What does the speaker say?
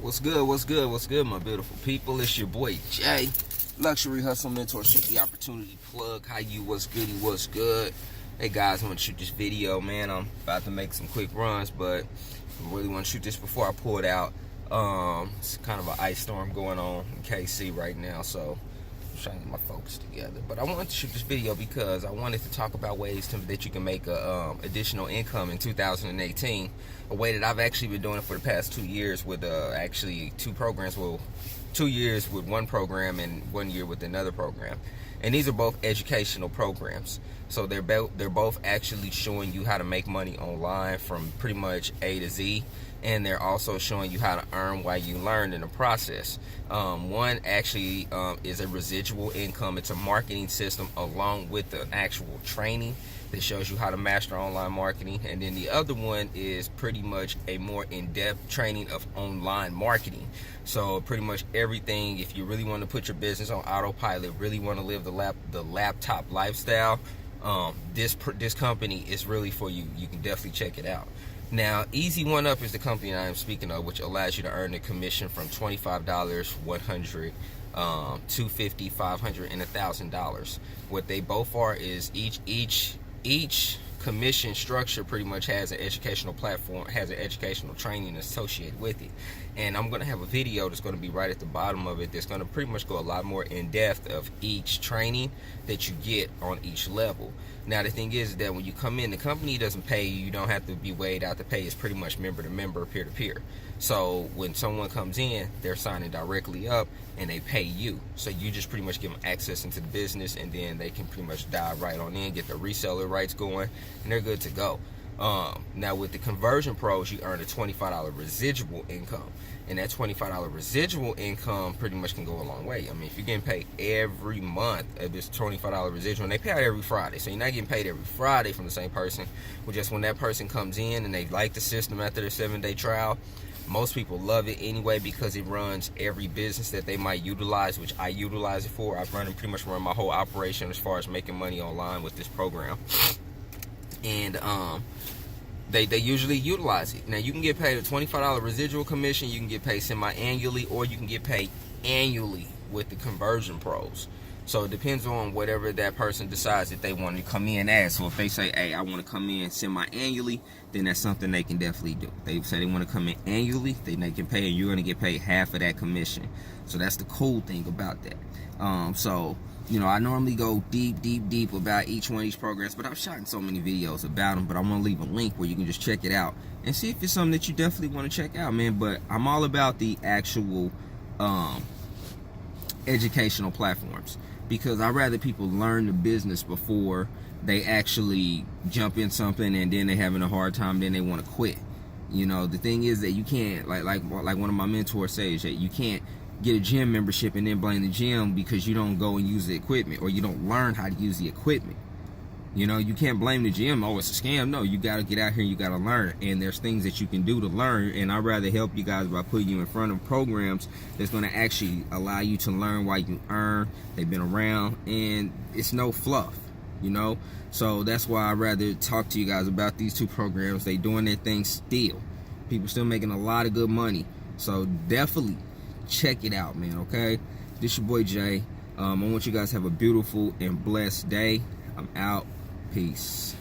What's good? What's good? What's good, my beautiful people? It's your boy Jay, Luxury Hustle Mentorship, the Opportunity Plug. How you? What's goody? What's good? Hey guys, I want to shoot this video, man. I'm about to make some quick runs, but I really want to shoot this before I pull it out. It's kind of an ice storm going on in KC right now, so I'm trying to get my focus together. But I wanted to shoot this video because I wanted to talk about ways that you can make additional income in 2018. A way that I've actually been doing it for the past 2 years with actually two programs. Well, 2 years with one program and 1 year with another program. And these are both educational programs. So they're both actually showing you how to make money online from pretty much A to Z. And they're also showing you how to earn while you learn in the process. One actually is a residual income. It's a marketing system along with the actual training that shows you how to master online marketing. And then the other one is pretty much a more in-depth training of online marketing. So pretty much everything, if you really want to put your business on autopilot, really want to live the laptop lifestyle, this company is really for you. You can definitely check it out. Now, Easy One Up is the company I am speaking of, which allows you to earn a commission from $25, $100, $250, $500, and $1,000. What they both are is each commission structure pretty much has an educational platform, has an educational training associated with it. And I'm going to have a video that's going to be right at the bottom of it that's going to pretty much go a lot more in depth of each training that you get on each level. Now, the thing is that when you come in, the company doesn't pay you. You don't have to be weighed out to pay. It's pretty much member to member, peer to peer. So when someone comes in, they're signing directly up and they pay you. So you just pretty much give them access into the business, and then they can pretty much dive right on in, get the reseller rights going, and they're good to go. Now with the Conversion Pros, you earn a $25 residual income, and that $25 residual income pretty much can go a long way. I mean, if you're getting paid every month at this $25 residual, and they pay out every Friday, so you're not getting paid every Friday from the same person, but just when that person comes in and they like the system after their 7-day trial. Most people love it anyway because it runs every business that they might utilize, which I utilize it for. I've pretty much run my whole operation as far as making money online with this program. And they usually utilize it. Now, you can get paid a $25 residual commission, you can get paid semi-annually, or you can get paid annually with the Conversion Pros. So it depends on whatever that person decides that they want to come in as. So if they say, hey, I want to come in semi-annually, then that's something they can definitely do. They say they want to come in annually, then they can pay, and you're going to get paid half of that commission. So that's the cool thing about that. So, you know, I normally go deep about each one of these programs, but I've shot in so many videos about them. But I'm going to leave a link where you can just check it out and see if it's something that you definitely want to check out, man. But I'm all about the actual educational platforms, because I'd rather people learn the business before they actually jump in something and then they're having a hard time, then they want to quit. You know, the thing is that you can't, like one of my mentors says, that you can't get a gym membership and then blame the gym because you don't go and use the equipment, or you don't learn how to use the equipment. You know, you can't blame the gym, oh, it's a scam. No, you got to get out here and you got to learn. And there's things that you can do to learn. And I'd rather help you guys by putting you in front of programs that's going to actually allow you to learn while you earn. They've been around and it's no fluff, you know. So that's why I'd rather talk to you guys about these two programs. They doing their thing still. People still making a lot of good money. So definitely check it out, man, okay? This your boy Jay. I want you guys to have a beautiful and blessed day. I'm out. Peace.